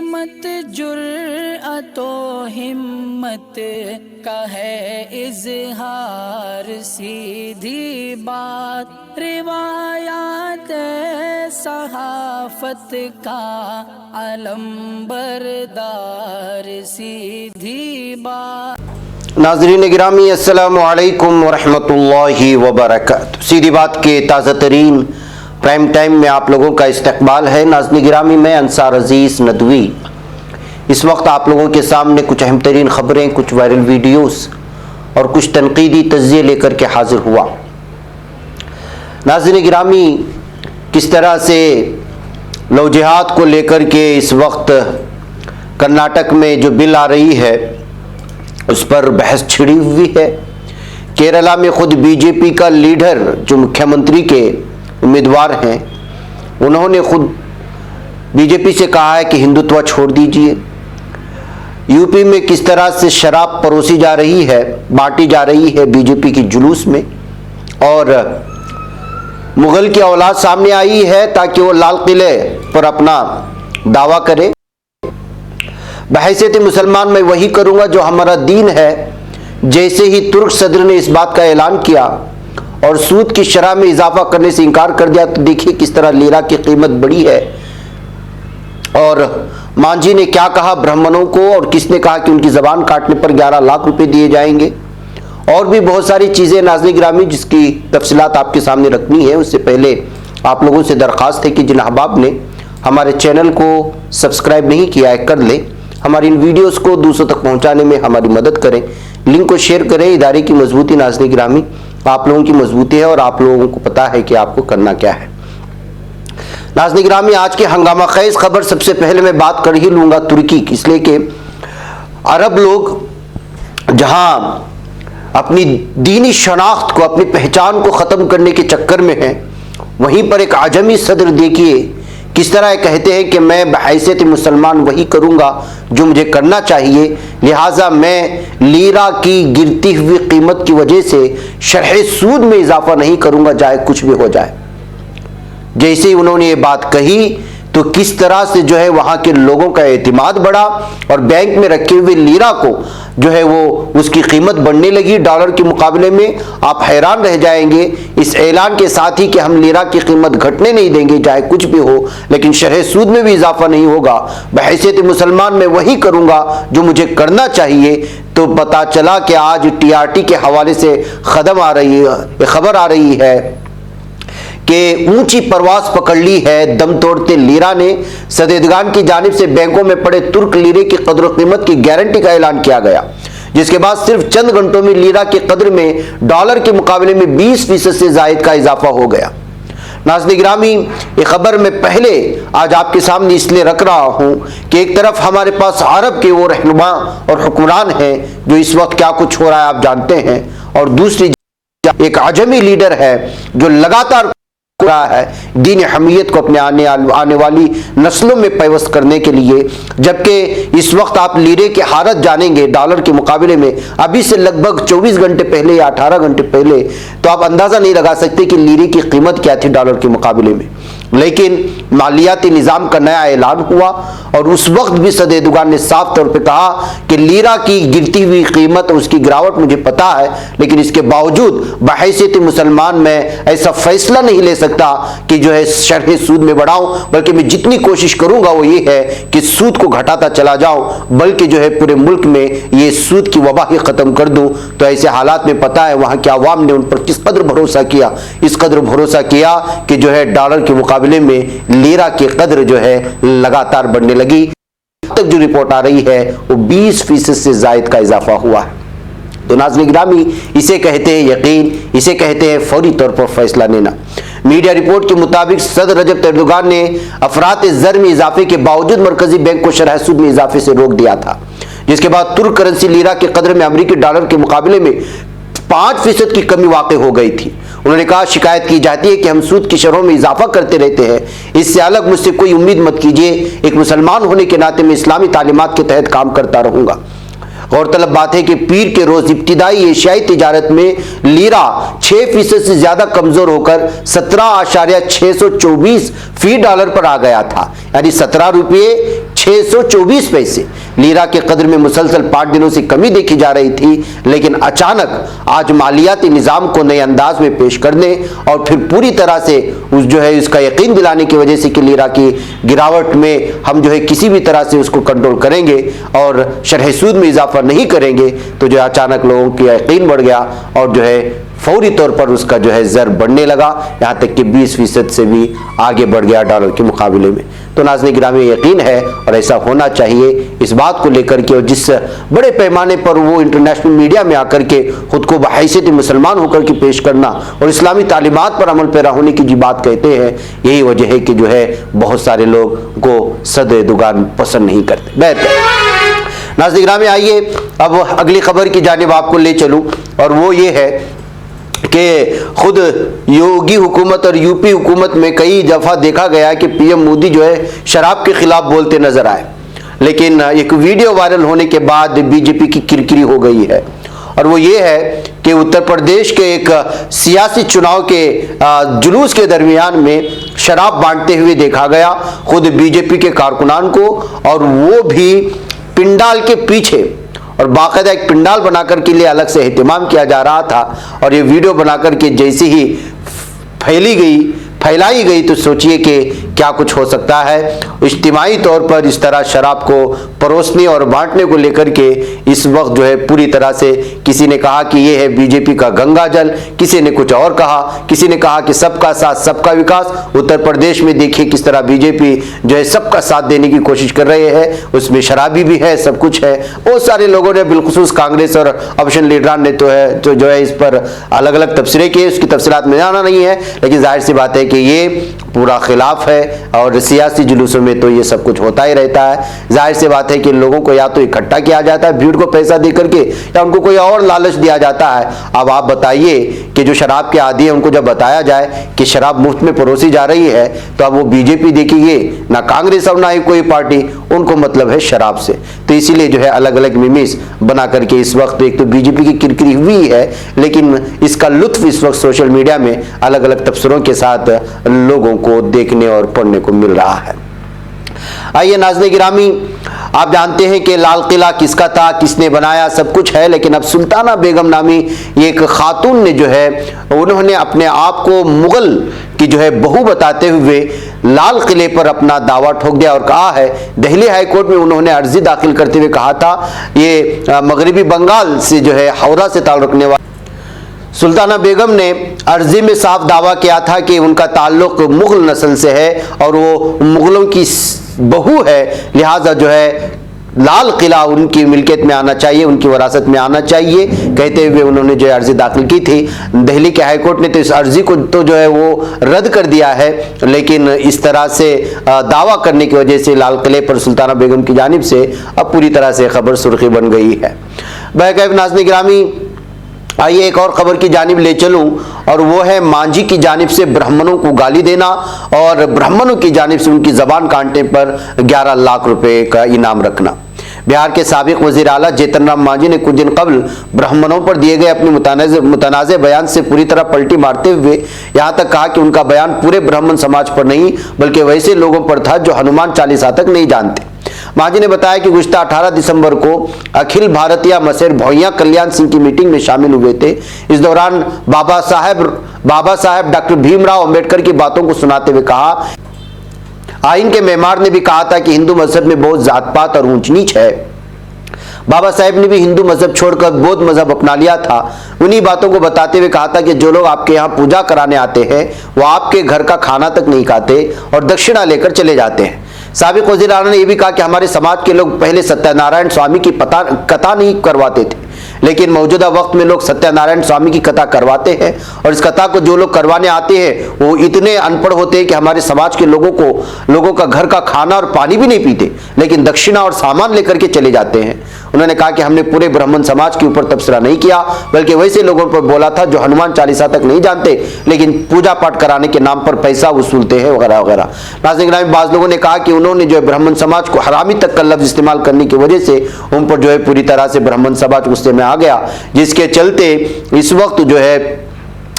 सिमत जुर्अतो हिम्मत का है इजहार, सीधी बात रिवायात सहाफत का अलंबरदार, सीधी बात। नाज़रीन गिरामी अस्सलामु अलैकुम वरहमतुल्लाहि वबरकातुहू। सीधी बात के ताज़ा तरीन प्राइम टाइम में आप लोगों का इस्तकबाल है। नाज़रीन गिरामी, मैं अंसार अजीज़ नदवी इस वक्त आप लोगों के सामने कुछ अहम तरीन ख़बरें, कुछ वायरल वीडियोस और कुछ तनकीदी तज़्ज़िये लेकर के हाजिर हुआ। नाज़रीन गिरामी, किस तरह से लव जिहाद को लेकर के इस वक्त कर्नाटक में जो बिल आ रही है उस पर बहस छिड़ी हुई है। केरला में खुद बीजेपी का लीडर जो मुख्यमंत्री के उम्मीदवार हैं, उन्होंने खुद बीजेपी से कहा है कि हिंदुत्व छोड़ दीजिए। यूपी में किस तरह से शराब परोसी जा रही है, बांटी जा रही है बीजेपी की जुलूस में, और मुगल की औलाद सामने आई है ताकि वो लाल किले पर अपना दावा करे। बहैसियत मुसलमान मैं वही करूंगा जो हमारा दीन है। जैसे ही तुर्क सदर ने इस बात का ऐलान किया और सूद की शरह में इजाफा करने से इनकार कर दिया, तो देखिए किस तरह लीरा की कीमत बढ़ी है। और मांझी ने क्या कहा ब्राह्मणों को, और किसने कहा कि उनकी जबान काटने पर 11 लाख रुपए दिए जाएंगे। और भी बहुत सारी चीज़ें नाज़रीन गिरामी जिसकी तफसीलात आपके सामने रखनी है। उससे पहले आप लोगों से दरख्वास्त है कि जिन अहबाब ने हमारे चैनल को सब्सक्राइब नहीं किया है कर लें। हमारी इन वीडियोस को दूसरों तक पहुंचाने में हमारी मदद करें, लिंक को शेयर करें। इदारे की मजबूती नाज़रीन गिरामी आप लोगों की मजबूती है और आप लोगों को पता है कि आपको करना क्या है। नाज़रीन गिरामी, आज की हंगामा खेज खबर सबसे पहले मैं बात कर ही लूँगा तुर्की की, इसलिए कि अरब लोग जहाँ अपनी दीनी शनाख्त को, अपनी पहचान को ख़त्म करने के चक्कर में हैं, वहीं पर एक आजमी सदर देखिए किस तरह कहते हैं कि मैं बहैसियत मुसलमान वही करूँगा जो मुझे करना चाहिए, लिहाजा मैं लीरा की गिरती हुई कीमत की वजह से शरह सूद में इजाफा नहीं करूँगा, चाहे कुछ भी हो जाए। जैसे ही उन्होंने ये बात कही तो किस तरह से जो है वहाँ के लोगों का एतमाद बढ़ा और बैंक में रखे हुए लीरा को जो है वो उसकी कीमत बढ़ने लगी डॉलर के मुकाबले में। आप हैरान रह जाएंगे इस ऐलान के साथ ही कि हम लीरा की कीमत घटने नहीं देंगे चाहे कुछ भी हो, लेकिन शरह सूद में भी इजाफा नहीं होगा। बहैसियत मुसलमान मैं वही करूँगा जो मुझे करना चाहिए। तो पता चला कि आज TRT के हवाले से खबर आ रही है कि ऊंची परवास पकड़ ली है दम तोड़ते लीरा ने। सदेदगान की जानिब से बैंकों में पड़े तुर्क लीरे की कदर कीमत की गारंटी का ऐलान किया गया, जिसके बाद सिर्फ चंद घंटों में लीरा की कदर में डॉलर के मुकाबले में 20% से जायद का इजाफा हो गया। नाज़रीन गिरामी, ये खबर मैं पहले आज आपके सामने इसलिए रख रहा हूँ कि एक तरफ हमारे पास अरब के वो रहनुमा और हुक्मरान हैं जो इस वक्त क्या कुछ हो रहा है आप जानते हैं, और दूसरी एक आजमी लीडर है जो लगातार रहा है दीन हमीयत को अपने आने वाली नस्लों में पैवस्त करने के लिए। जबकि इस वक्त आप लीरे की हालत जानेंगे डॉलर के मुकाबले में अभी से लगभग 24 घंटे पहले या 18 घंटे पहले, तो आप अंदाज़ा नहीं लगा सकते कि लीरे की कीमत क्या थी डॉलर के मुकाबले में। लेकिन मालियाती निज़ाम का नया ऐलान हुआ और उस वक्त भी सदेदगान ने साफ तौर पर कहा कि लीरा की गिरती हुई कीमत, उसकी गिरावट मुझे पता है, लेकिन इसके बावजूद बहैसियत मुसलमान मैं ऐसा फैसला नहीं ले सकता कि जो है शरह सूद में बढ़ाऊं, बल्कि मैं जितनी कोशिश करूंगा वो ये है कि सूद को घटाता चला जाऊं, बल्कि जो है पूरे मुल्क में ये सूद की वबा ही खत्म कर दूं। तो ऐसे हालात में पता है वहां के अवाम ने उन पर किस कदर भरोसा किया, इस कदर भरोसा किया कि जो है डॉलर के मुकाबले में लीरा की कदर जो है लगातार बढ़ने लगी। अब तक जो रिपोर्ट आ रही है वो 20% से जायद का इजाफा हुआ है। तो नाज़रीन गिरामी, इसे कहते हैं यकीन, इसे कहते हैं फौरी तौर पर फैसला लेना। मीडिया रिपोर्ट के मुताबिक सदर रजब एर्दोगान ने अफरात ज़र में इजाफे के बावजूद मरकजी बैंक को शरह सूद में इजाफे से रोक दिया था, जिसके बाद तुर्क करेंसी लीरा के कदर में अमरीकी डॉलर के मुकाबले में 5% की कमी वाक़ हो गई थी। उन्होंने कहा शिकायत की जाती है कि हम सूद की शरहों में इजाफा करते रहते हैं, इससे अलग मुझसे कोई उम्मीद मत कीजिए। एक मुसलमान होने के नाते मैं इस्लामी तालीमात के तहत काम करता रहूँगा। गौरतलब बात है कि पीर के रोज इब्तिदाई एशियाई तिजारत में लीरा 6% से ज्यादा कमजोर होकर 17.624 फी डॉलर पर आ गया था, यानी 17 रुपये 624 पैसे लीरा के कदर में मुसलसल 5 दिनों से कमी देखी जा रही थी, लेकिन अचानक आज मालियाती निज़ाम को नए अंदाज में पेश करने और फिर पूरी तरह से उसका यकीन दिलाने की वजह से कि लीरा की गिरावट में हम किसी भी तरह से उसको कंट्रोल करेंगे और शरह सूद में इजाफा नहीं करेंगे, तो अचानक लोगों की यकीन बढ़ गया और फौरी तौर पर उसका ज़र बढ़ने लगा, यहाँ तक कि 20% से भी आगे बढ़ गया डॉलर के मुकाबले में। तो नाज़रीन गिरामी, यकीन है और ऐसा होना चाहिए इस बात को लेकर के, और जिस बड़े पैमाने पर वो इंटरनेशनल मीडिया में आकर के खुद को बहैसियत मुसलमान होकर के पेश करना और इस्लामी तालीमात पर अमल पैरा होने की जो बात कहते हैं, यही वजह है कि बहुत सारे लोग को सदे दुगान पसंद नहीं करते। बेहतर नाज़रीन गिरामी, आइए अब अगली खबर की जानिब आपको ले चलूँ, और वो ये है कि खुद योगी हुकूमत और यूपी हुकूमत में कई दफ़ा देखा गया कि पीएम मोदी शराब के खिलाफ बोलते नजर आए, लेकिन एक वीडियो वायरल होने के बाद बीजेपी की किरकिरी हो गई है, और वो ये है कि उत्तर प्रदेश के एक सियासी चुनाव के जुलूस के दरमियान में शराब बांटते हुए देखा गया खुद बीजेपी के कारकुनान को, और वो भी पिंडाल के पीछे, और बाकायदा एक पिंडाल बनाकर के लिए अलग से एहतमाम किया जा रहा था, और ये वीडियो बनाकर के जैसे ही फैलाई गई तो सोचिए कि क्या कुछ हो सकता है। इज्तिमाई तौर पर इस तरह शराब को परोसने और बांटने को लेकर के इस वक्त पूरी तरह से किसी ने कहा कि ये है बीजेपी का गंगा जल, किसी ने कुछ और कहा, किसी ने कहा कि सबका साथ सबका विकास। उत्तर प्रदेश में देखिए किस तरह बीजेपी सबका साथ देने की कोशिश कर रहे हैं, उसमें शराबी भी है, सब कुछ है। बहुत सारे लोगों ने बिलखुसूस कांग्रेस और अपोजिशन लीडरान ने तो इस पर अलग अलग तबसरे किए, उसकी तफसीलात में जाना नहीं है, लेकिन जाहिर सी बात है कि ये पूरा खिलाफ है, और सियासी जुलूसों में तो ये सब कुछ होता ही रहता है। जाहिर सी बात है कि लोगों को या तो इकट्ठा किया जाता है भीड़ को पैसा दे करके, या उनको कोई और लालच दिया जाता है। अब आप बताइए कि जो शराब के आदी है उनको जब बताया जाए कि शराब मुफ्त में परोसी जा रही है, तो अब वो बीजेपी देखिए ना कांग्रेस और ना ही कोई पार्टी, उनको मतलब है शराब से। तो इसीलिए अलग अलग मिमिस बना करके इस वक्त एक तो बीजेपी की किरकिरी हुई है, लेकिन इसका लुत्फ इस वक्त सोशल मीडिया में अलग अलग तबसरों के साथ लोगों को देखने और पढ़ने को मिल रहा है। आइए नाज़रीन गिरामी, आप जानते हैं कि लाल किला किसका था, किसने बनाया, सब कुछ है, लेकिन अब सुल्ताना बेगम नामी एक खातून ने उन्होंने अपने आप को मुगल की बहू बताते हुए लाल किले पर अपना दावा ठोक दिया और कहा है, दिल्ली हाई कोर्ट में उन्होंने अर्जी दाखिल करते हुए कहा था, ये मगरबी बंगाल से हावड़ा से ताल्लुक़ रखने वाला सुल्ताना बेगम ने अर्जी में साफ दावा किया था कि उनका ताल्लुक मुगल नस्ल से है और वो मुगलों की बहू है, लिहाजा लाल किला उनकी मिल्कियत में आना चाहिए, उनकी वरासत में आना चाहिए, कहते हुए उन्होंने अर्जी दाखिल की थी। दिल्ली के हाई कोर्ट ने तो इस अर्जी को तो वो रद्द कर दिया है, लेकिन इस तरह से दावा करने की वजह से लाल किले पर सुल्ताना बेगम की जानिब से अब पूरी तरह से खबर सुर्खी बन गई है। बहरकैफ नाज़रीन गिरामी, आइए एक और खबर की जानिब ले चलूं, और वो है मांझी की जानिब से ब्राह्मणों को गाली देना और ब्राह्मणों की जानिब से उनकी जबान काटने पर 11 लाख रुपए का इनाम रखना। बिहार के साबिक वजीर आला जीतन राम मांझी ने कुछ दिन कबल ब्राह्मणों पर दिए गए अपने मुतनाज़े बयान से पूरी तरह पलटी मारते हुए यहाँ तक कहा कि उनका बयान पूरे ब्राह्मण समाज पर नहीं बल्कि वैसे लोगों पर था जो हनुमान चालीसा तक नहीं जानते। मांझी ने बताया कि गुज़िश्ता 18 दिसंबर को अखिल भारतीय मसेर भोइया कल्याण सिंह की मीटिंग में शामिल हुए थे। इस दौरान बाबा साहेब डॉक्टर भीमराव अंबेडकर की बातों को सुनाते हुए कहा, आइन के मेमार ने भी कहा था कि हिंदू मजहब में बहुत जात पात और ऊंच नीच है। बाबा साहेब ने भी हिंदू मजहब छोड़कर बौद्ध मजहब अपना लिया था। उन्हीं बातों को बताते हुए कहा था कि जो लोग आपके यहाँ पूजा कराने आते हैं वो आपके घर का खाना तक नहीं खाते और दक्षिणा लेकर चले जाते हैं। साबिक वज़ीर आला ने यह भी कहा कि हमारे समाज के लोग पहले सत्यनारायण स्वामी की कथा नहीं करवाते थे, लेकिन मौजूदा वक्त में लोग सत्यनारायण स्वामी की कथा करवाते हैं, और इस कथा को जो लोग करवाने आते हैं वो इतने अनपढ़ होते हैं कि हमारे समाज के लोगों का घर का खाना और पानी भी नहीं पीते, लेकिन दक्षिणा और सामान लेकर के चले जाते हैं। उन्होंने कहा कि हमने पूरे ब्राह्मण समाज के ऊपर तबसरा नहीं किया, बल्कि वैसे लोगों पर बोला था जो हनुमान चालीसा तक नहीं जानते लेकिन पूजा पाठ कराने के नाम पर पैसा वसूलते हैं वगैरह वगैरह। नाज़रीन गिरामी, बाज़ लोगों ने कहा कि उन्होंने ब्राह्मण समाज को हरामी तक का लफ्ज़ इस्तेमाल करने की वजह से उन पर पूरी तरह से ब्राह्मण समाज गुस्से में आ गया, जिसके चलते इस वक्त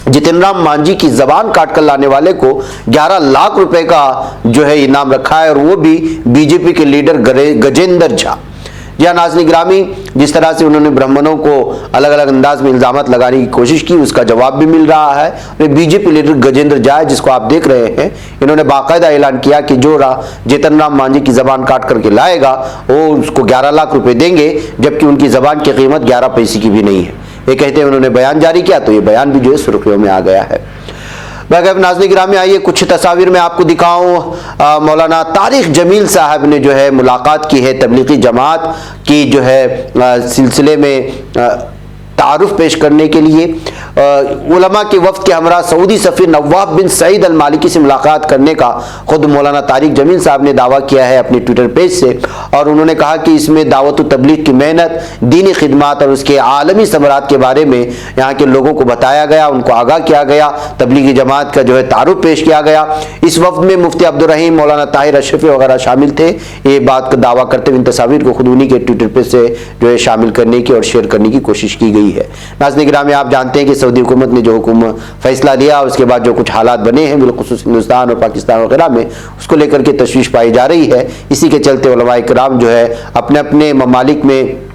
जितिन राम मांझी की जबान काट कर लाने वाले को 11 लाख रुपए का जो है इनाम रखा है, और वो भी बीजेपी के लीडर गजेंद्र झा। या नाज़रीन गिरामी, जिस तरह से उन्होंने ब्राह्मणों को अलग अलग अंदाज में इल्जामात लगाने की कोशिश की, उसका जवाब भी मिल रहा है। और बीजेपी लीडर गजेंद्र झा, जिसको आप देख रहे हैं, इन्होंने बाकायदा ऐलान किया कि जो जितिन राम मांझी की जबान काट करके लाएगा वो उसको 11 लाख रुपए देंगे, जबकि उनकी जबान की कीमत 11 पैसे की भी नहीं है। ये कहते हैं उन्होंने बयान जारी किया, तो ये बयान भी जो है सुर्खियों में आ गया है। नाज़रीन गिरामी, आइए कुछ तस्वीर में आपको दिखाऊं। मौलाना तारिक जमील साहब ने जो है मुलाकात की है तबलीगी जमात की जो है सिलसिले में तारुफ पेश करने के लिए। उलमा के वफ्द के हमरा सऊदी सफ़ीर नवाफ बिन सईद अल मालिकी से मुलाकात करने का खुद मौलाना तारिक जमील साहब ने दावा किया है अपने ट्विटर पेज से, और उन्होंने कहा कि इसमें दावत तबलीग की मेहनत, दीनी खिदमत और उसके आलमी समरात के बारे में यहाँ के लोगों को बताया गया, उनको आगाह किया गया, तबलीगी जमात का जो है तारुफ पेश किया गया। इस वफ्द में मुफ्ती अब्दुर्रहीम, मौलाना ताहिर अशरफी वगैरह शामिल थे। ये बात का दावा करते हुए इन तस्वीर को खुद उन्हीं के ट्विटर पेज से जो है शामिल करने की और शेयर करने की कोशिश की गई है। नाज़रीन गिरामी, आप जानते हैं कि सऊदी हुकूमत ने जो फैसला लिया, उसके बाद जो कुछ हालात बने हैं बिलखुसूस हिंदुस्तान और पाकिस्तान वगैरह में, उसको लेकर के तशवीश पाई जा रही है। इसी के चलते उलमाए किराम जो है अपने अपने ममालिक में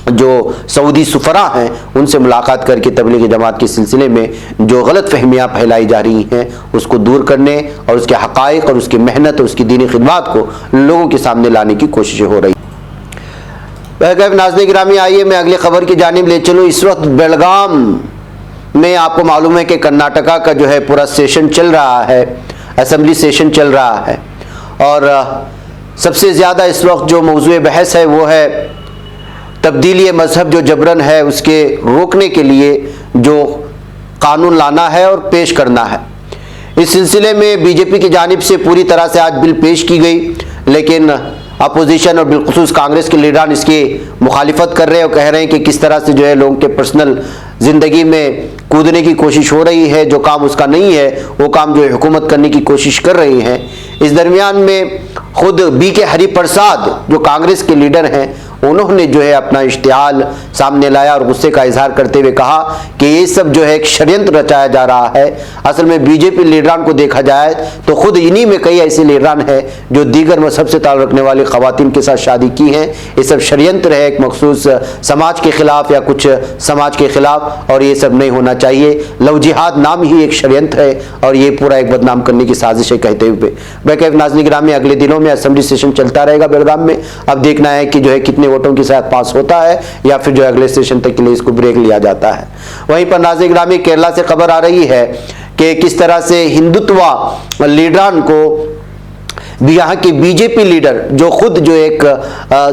जो सऊदी सुफरा हैं उनसे मुलाकात करके तबलीगी जमात के सिलसिले में जो गलत फहमियाँ फैलाई जा रही हैं उसको दूर करने और उसके हक़ाइक़ और उसकी मेहनत और उसकी दीनी खिदमत को लोगों के सामने लाने की कोशिशें हो रही। नाज़रीन गिरामी, आइए मैं अगली खबर की जानिब ले चलूँ। इस वक्त बेलगाम में आपको मालूम है कि कर्नाटका का जो है पूरा सेशन चल रहा है, असेंबली सेशन चल रहा है, और सबसे ज़्यादा इस वक्त जो मौजूए बहस है वो है तब्दीली मजहब जो जबरन है उसके रोकने के लिए जो कानून लाना है और पेश करना है। इस सिलसिले में बीजेपी की जानिब से पूरी तरह से आज बिल पेश की गई, लेकिन अपोजिशन और बिलखुसूस कांग्रेस के लीडरान इसकी मुखालिफत कर रहे हैं और कह रहे हैं कि किस तरह से जो है लोगों के पर्सनल ज़िंदगी में कूदने की कोशिश हो रही है, जो काम उसका नहीं है वो काम जो है हुकूमत करने की कोशिश कर रही है। इस दरमियान में खुद BK हरिप्रसाद जो कांग्रेस के लीडर हैं उन्होंने जो है अपना इश्तिहाल सामने लाया और गुस्से का इजहार करते हुए कहा कि ये सब जो है एक षड्यंत्र रचाया जा रहा है। असल में बीजेपी लीडरान को देखा जाए तो खुद इन्हीं में कई ऐसे लीडरान हैं जो दीगर मजहब से ताल्लुक़ रखने वाली ख़वातीन के साथ शादी की हैं। ये सब षड्यंत्र है एक मखसूस समाज के ख़िलाफ़ या कुछ समाज के ख़िलाफ़, और ये सब नहीं होना चाहिए। लव जिहाद नाम ही एक षड्यंत्र है और ये पूरा एक बदनाम करने की साजिश है कहते हुए बेकैफ नाज़रीन गिरामी अगले दिनों में असेंबली सेशन चलता रहेगा बेलगाम में। अब देखना है कि जो है कितने वोटों के साथ पास होता है या फिर जो अगले सेशन तक के लिए इसको ब्रेक लिया जाता है। वहीं पर नाज़रीन गिरामी केरला से खबर आ रही है कि किस तरह से हिंदुत्व लीडरान को भी यहाँ के बीजेपी लीडर जो खुद जो एक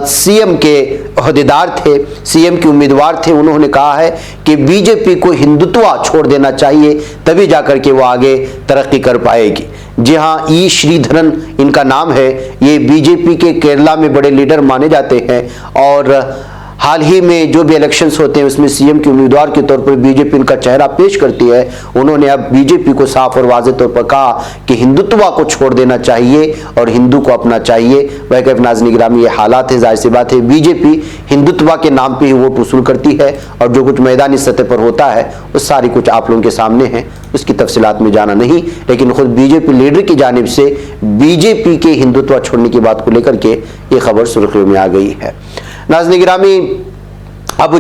सीएम के अहदेदार थे, सीएम के उम्मीदवार थे, उन्होंने कहा है कि बीजेपी को हिंदुत्व छोड़ देना चाहिए तभी जाकर के वो आगे तरक्की कर पाएगी। जी हाँ, ई श्रीधरन इनका नाम है। ये बीजेपी के केरला में बड़े लीडर माने जाते हैं और हाल ही में जो भी इलेक्शंस होते हैं उसमें सीएम के उम्मीदवार के तौर पर बीजेपी इनका चेहरा पेश करती है। उन्होंने अब बीजेपी को साफ और वाज़ेह तौर पर कहा कि हिंदुत्व को छोड़ देना चाहिए और हिंदू को अपना चाहिए। वह नाज़रीन गिरामी ये हालात है, जाहिर सी बात है बीजेपी हिंदुत्व के नाम पर ही वोट वसूल करती है और जो कुछ मैदानी सतह पर होता है वो सारी कुछ आप लोगों के सामने है, उसकी तफसीलात में जाना नहीं। लेकिन खुद बीजेपी लीडर की जानिब से बीजेपी के हिंदुत्व छोड़ने की बात को लेकर के ये खबर सुर्खियों में आ गई है। नाज़रीन गिरामी, अब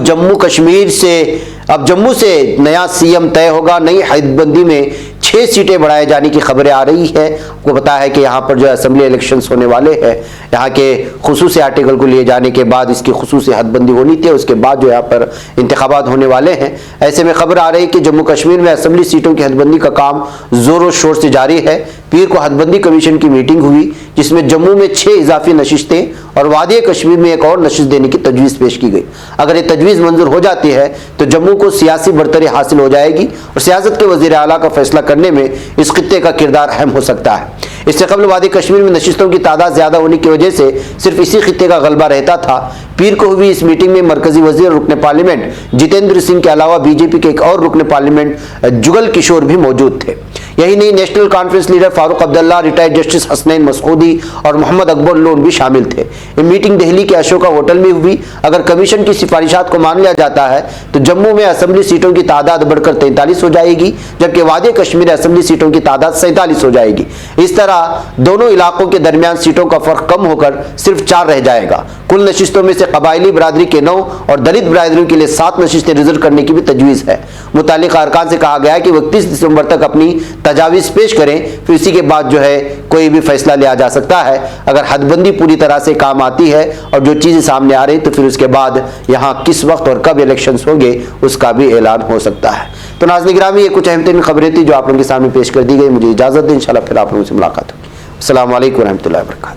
जम्मू से नया सीएम तय होगा। नई हदबंदी में 6 सीटें बढ़ाए जाने की खबरें आ रही है। आपको पता है कि यहाँ पर जो असेंबली इलेक्शंस होने वाले हैं, यहाँ के खुसूसी आर्टिकल को लिए जाने के बाद इसकी खुसूसी हदबंदी होनी थी, उसके बाद जो यहाँ पर इंतखाबात होने वाले हैं। ऐसे में खबर आ रही है कि जम्मू कश्मीर में असेंबली सीटों की हदबंदी का काम जोरों शोर से जारी है। पीर को हदबंदी कमीशन की मीटिंग हुई जिसमें जम्मू में 6 इजाफी नशिस्तें और वादी कश्मीर में एक और नशिस्त देने की तजवीज़ पेश की गई। अगर ये तजवीज़ मंजूर हो जाती है तो जम्मू को सियासी बरतरी हासिल हो जाएगी और सियासत के वज़ीर आला का फैसला करने में इस खित्ते का किरदार अहम हो सकता है। इससे कबल वादी कश्मीर में नशिस्तों की तादाद ज़्यादा होने की वजह से सिर्फ इसी खित्ते का गलबा रहता था। पीर को हुई इस मीटिंग में मरकजी वजीर और रुकन पार्लियामेंट जितेंद्र सिंह के अलावा बीजेपी के एक और रुकन पार्लियामेंट जुगल किशोर भी मौजूद थे। यही नहीं, national conference leader Farooq Abdullah, retired justice Hasnain Masoodi और मोहम्मद अकबर लोन भी शामिल थे। ये मीटिंग दिल्ली के अशोका होटल में हुई। अगर कमीशन की सिफारिशात को मान लिया जाता है तो जम्मू में असेंबली सीटों की तादाद बढ़कर 43 हो जाएगी, जबकि वादी कश्मीर असेंबली सीटों की तादाद 47 हो जाएगी। इस तरह दोनों इलाकों के दरमियान सीटों का फर्क कम होकर सिर्फ 4 रह जाएगा। कुल नशिस्तों में से कबायली बरादरी के 9 और दलित बरादरियों के लिए 7 नशिस्तें रिजर्व करने की भी तजवीज़ है। मुतालिका अरकान से कहा गया है कि वो 31 दिसंबर तक अपनी तजावीज़ पेश करें, फिर इसी के बाद जो है कोई भी फैसला लिया जा सकता है। अगर हदबंदी पूरी तरह से काम आती है और जो चीज़ें सामने आ रही तो फिर उसके बाद यहाँ किस वक्त और कब इलेक्शंस होंगे उसका भी ऐलान हो सकता है। तो नाज़रीन गिरामी, ये कुछ अहम तरीन खबरें थी जो आप लोगों के सामने पेश कर दी गई। मुझे इजाज़त दें, इंशाल्लाह फिर आप लोगों से मुलाकात होगी। अस्सलाम वालेकुम रहमतुल्लाहि व बरकातहू।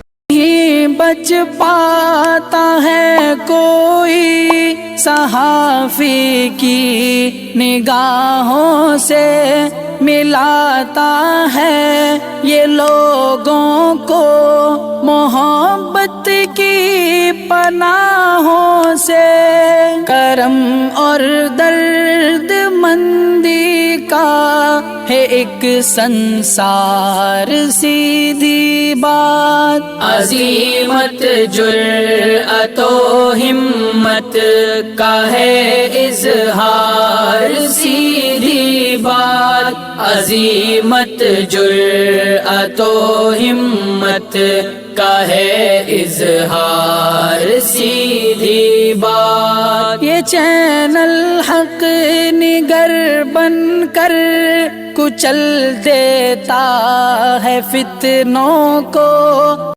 बच पाता है कोई सहाफ़ी की निगाहों से, मिलाता है ये लोगों को मोहब्बत की पनाहों से। करम और दर्द मंदी का है एक संसार, सीधी बात। अजीमत जुर्अतो हिम्मत का है इज़हार, सीधी बात। अजीमत जुर्अतो हिम्मत का है इज़हार, सीधी बात। ये चैनल हक निगर बनकर कुचल देता है फितनों को।